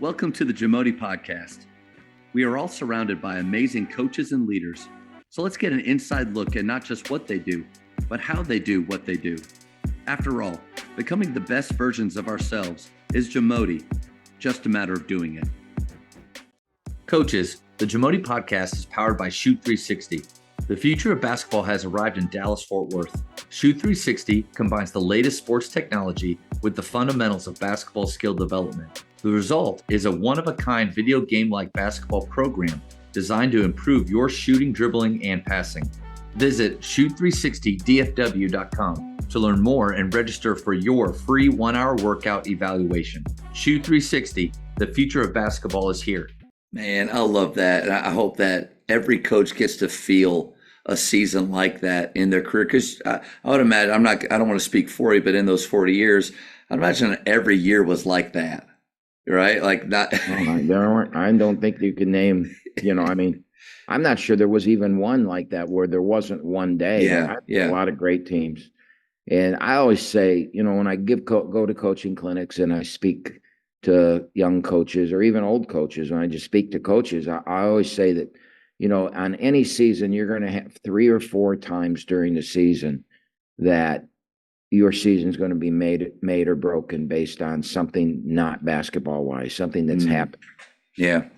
Welcome to the JAMODI podcast. We are all surrounded by amazing coaches and leaders. So let's get an inside look at not just what they do, but how they do what they do. After all, becoming the best versions of ourselves is JAMODI, just a matter of doing it. Coaches, the JAMODI podcast is powered by Shoot 360. The future of basketball has arrived in Dallas-Fort Worth. Shoot 360 combines the latest sports technology with the fundamentals of basketball skill development. The result is a one-of-a-kind video game-like basketball program designed to improve your shooting, dribbling, and passing. Visit shoot360dfw.com to learn more and register for your free 1-hour workout evaluation. Shoot 360, the future of basketball is here. Man, I love that. And I hope that every coach gets to feel a season like that in their career. Because I would imagine, I don't want to speak for you, but in those 40 years, I'd imagine every year was like that. Right? Like not. I don't think you can name, I'm not sure there was even one like that where there wasn't one day. Yeah. A lot of great teams. And I always say, when I go to coaching clinics and I speak to young coaches or even old coaches, when I just speak to coaches, I always say that, on any season, you're going to have 3 or 4 times during the season that your season's going to be made or broken based on something not basketball wise, something that's happened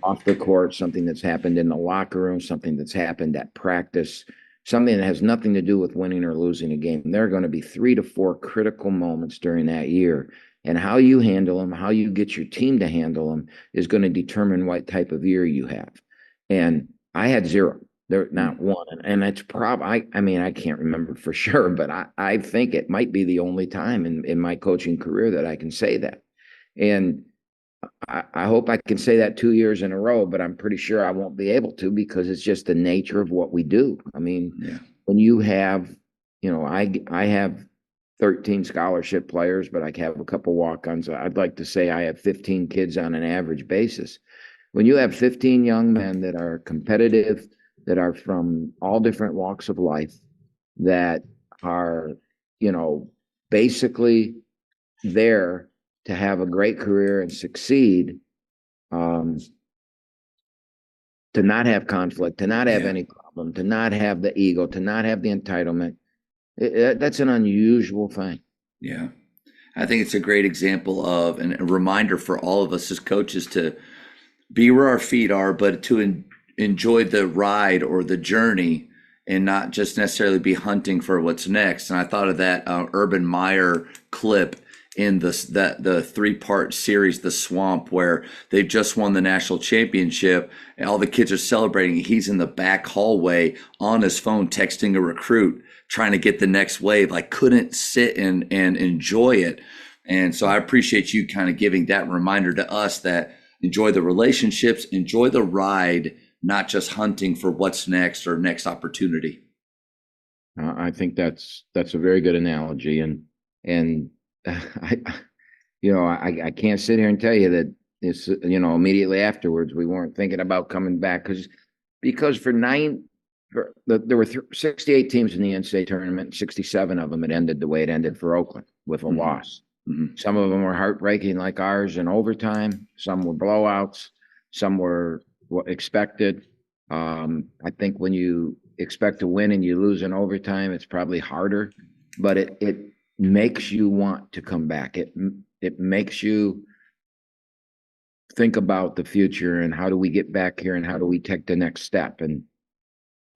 off the court, something that's happened in the locker room, something that's happened at practice, something that has nothing to do with winning or losing a game. There are going to be 3 to 4 critical moments during that year. And how you handle them, how you get your team to handle them is going to determine what type of year you have. And I had 0. There, not one. And it's probably, I can't remember for sure, but I think it might be the only time in my coaching career that I can say that. And I hope I can say that 2 years in a row, but I'm pretty sure I won't be able to because it's just the nature of what we do. When you have, I have 13 scholarship players, but I have a couple walk-ons. I'd like to say I have 15 kids on an average basis. When you have 15 young men that are competitive, that are from all different walks of life, that are, basically there to have a great career and succeed, to not have conflict, to not have any problem, to not have the ego, to not have the entitlement. That's an unusual thing. Yeah. I think it's a great example of, and a reminder for all of us as coaches to be where our feet are, but to enjoy the ride or the journey and not just necessarily be hunting for what's next. And I thought of that Urban Meyer clip in the 3-part series, The Swamp, where they just won the national championship and all the kids are celebrating. He's in the back hallway on his phone texting a recruit, trying to get the next wave, like couldn't sit and enjoy it. And so I appreciate you kind of giving that reminder to us that enjoy the relationships, enjoy the ride, not just hunting for what's next or next opportunity. I think that's a very good analogy, and I can't sit here and tell you that it's immediately afterwards we weren't thinking about coming back because there were 68 teams in the NCAA tournament, 67 of them had ended the way it ended for Oakland with a loss. Mm-hmm. Some of them were heartbreaking like ours in overtime. Some were blowouts. Some were expected. I think when you expect to win and you lose in overtime, it's probably harder, but it makes you want to come back. It makes you think about the future and how do we get back here and how do we take the next step. And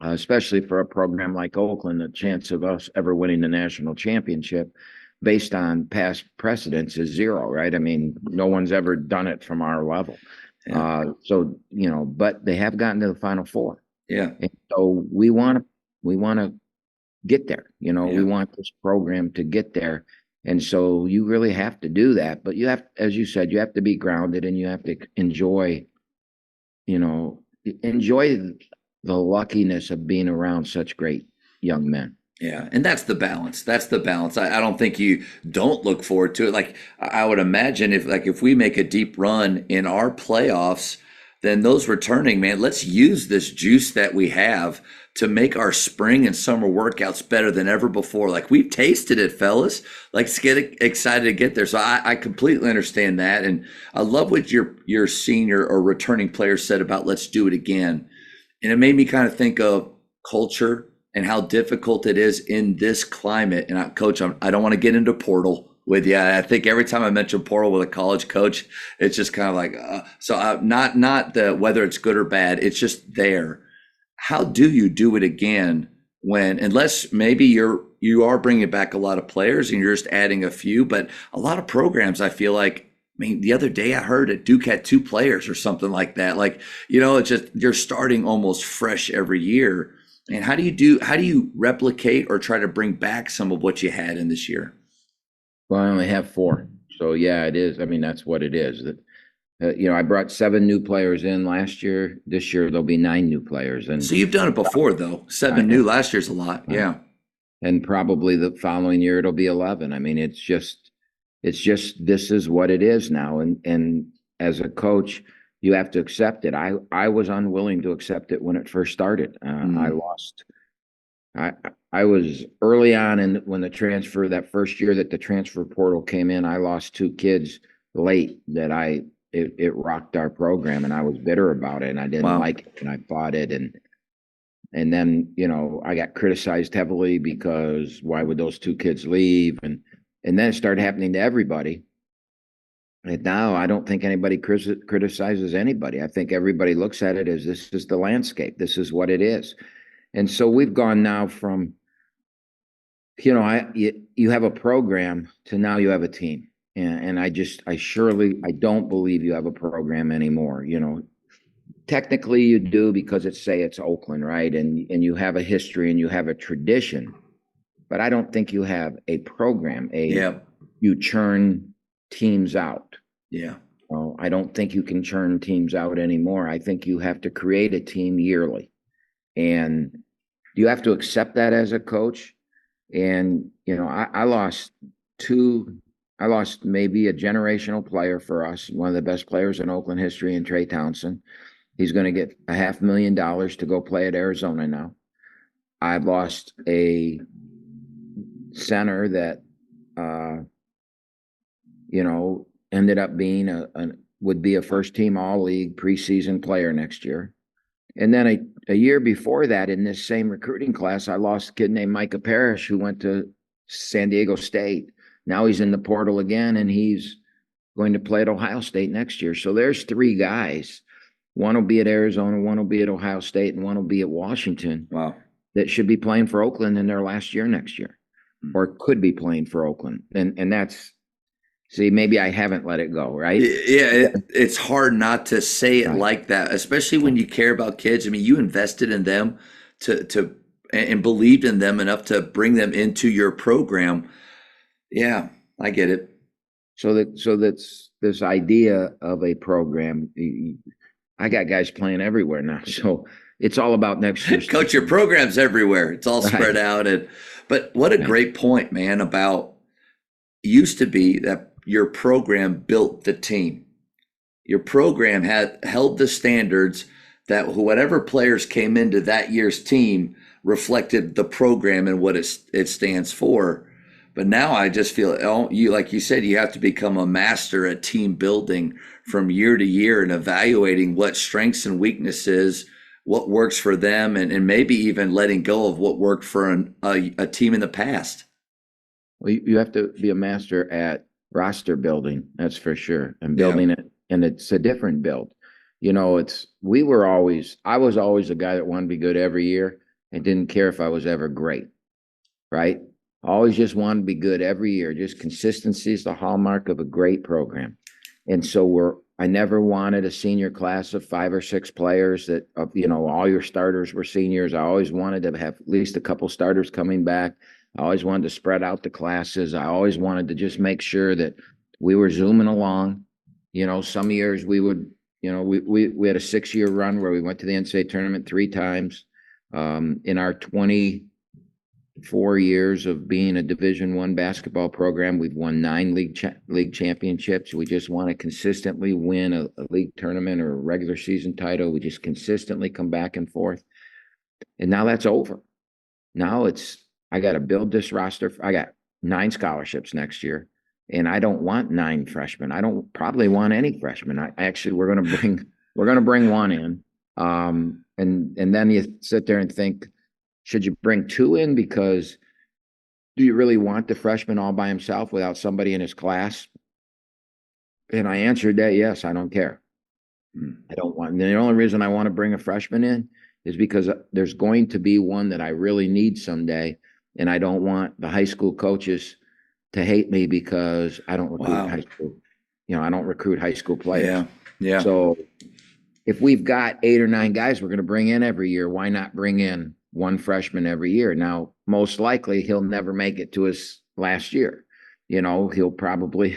especially for a program like Oakland, the chance of us ever winning the national championship based on past precedents is 0, right? No one's ever done it from our level. Yeah. But they have gotten to the Final Four. Yeah. And so we want to get there. We want this program to get there. And so you really have to do that. But you have, as you said, you have to be grounded and you have to enjoy the luckiness of being around such great young men. Yeah. And that's the balance. I don't think you don't look forward to it. Like I would imagine if we make a deep run in our playoffs, then those returning, man, let's use this juice that we have to make our spring and summer workouts better than ever before. Like we've tasted it, fellas. Let's get excited to get there. So I completely understand that. And I love what your senior or returning player said about let's do it again. And it made me kind of think of culture and how difficult it is in this climate. And coach, I don't want to get into portal with you. I think every time I mention portal with a college coach, it's just kind of like, not the whether it's good or bad. It's just there. How do you do it again when, unless maybe you are bringing back a lot of players and you're just adding a few, but a lot of programs, I feel like, I mean, the other day I heard that Duke had 2 players or something like that. Like, it's just, you're starting almost fresh every year. And how do you replicate or try to bring back some of what you had in this year? Well, I only have 4. So yeah, it is. I mean, that's what it is. That I brought 7 new players in last year. This year there'll be 9 new players. And so you've done it before though. 7 new last year's a lot. Yeah. And probably the following year it'll be 11. I mean, it's just this is what it is now. And as a coach, you have to accept it. I was unwilling to accept it when it first started. I was early on when that first year that the transfer portal came in, I lost 2 kids late that it rocked our program, and I was bitter about it, and I didn't like it, and I fought it. And then, I got criticized heavily because why would those 2 kids leave? And then it started happening to everybody. And now I don't think anybody criticizes anybody. I think everybody looks at it as this is the landscape. This is what it is. And so we've gone now from, you have a program to now you have a team. And I don't believe you have a program anymore. Technically you do because it's Oakland, right? And you have a history and you have a tradition, but I don't think you have a program. You churn teams out. Yeah. I don't think you can churn teams out anymore. I think you have to create a team yearly, and you have to accept that as a coach. And, I lost maybe a generational player for us, one of the best players in Oakland history, in Trey Townsend. He's going to get $500,000 to go play at Arizona now. I've lost a center that, ended up being would be a first team all-league preseason player next year. And then a year before that, in this same recruiting class, I lost a kid named Micah Parrish who went to San Diego State. Now he's in the portal again, and he's going to play at Ohio State next year. So there's 3 guys. One will be at Arizona, one will be at Ohio State, and one will be at Washington. Wow. That should be playing for Oakland in their last year next year, or could be playing for Oakland. And that's, see, maybe I haven't let it go, right? Yeah, it's hard not to say it like that, especially when you care about kids. I mean, you invested in them and believed in them enough to bring them into your program. Yeah, I get it. So that's this idea of a program. I got guys playing everywhere now, so it's all about next year. Coach, your program's everywhere. It's all spread out. But what a great point, man, about used to be that your program built the team. Your program had held the standards that whatever players came into that year's team reflected the program and what it stands for. But now I just feel, like you said, you have to become a master at team building from year to year and evaluating what strengths and weaknesses, what works for them, and maybe even letting go of what worked for a team in the past. Well, you have to be a master at roster building, that's for sure, and building it, and it's a different build. I was always a guy that wanted to be good every year and didn't care if I was ever great, right? Always just wanted to be good every year. Just consistency is the hallmark of a great program. And so I never wanted a senior class of 5 or 6 players that, all your starters were seniors. I always wanted to have at least a couple starters coming back. I always wanted to spread out the classes. I always wanted to just make sure that we were zooming along. Some years we would, we had a 6-year run where we went to the NCAA tournament 3 times. In our 4 years of being a Division I basketball program. We've won 9 league championships. We just want to consistently win a league tournament or a regular season title. We just consistently come back and forth. And now that's over. Now I got to build this roster. I got 9 scholarships next year, and I don't want 9 freshmen. I don't probably want any freshmen. We're going to bring one in. And then you sit there and think, should you bring 2 in? Because do you really want the freshman all by himself without somebody in his class? And I answered that, yes, I don't care. I don't want, the only reason I want to bring a freshman in is because there's going to be one that I really need someday. And I don't want the high school coaches to hate me because I don't recruit high school. I don't recruit high school players. Yeah. So if we've got 8 or 9 guys we're going to bring in every year, why not bring in 1 freshman every year? Now, most likely he'll never make it to his last year. He'll probably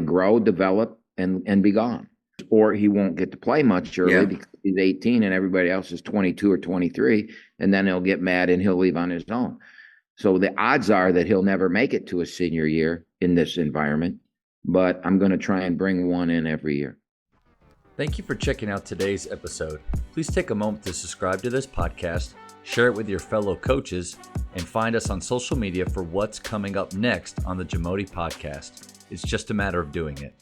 grow, develop, and be gone. Or he won't get to play much early because he's 18 and everybody else is 22 or 23, and then he'll get mad and he'll leave on his own. So the odds are that he'll never make it to his senior year in this environment, but I'm going to try and bring 1 in every year. Thank you for checking out today's episode. Please take a moment to subscribe to this podcast, share it with your fellow coaches, and find us on social media for what's coming up next on the JAMODI podcast. It's just a matter of doing it.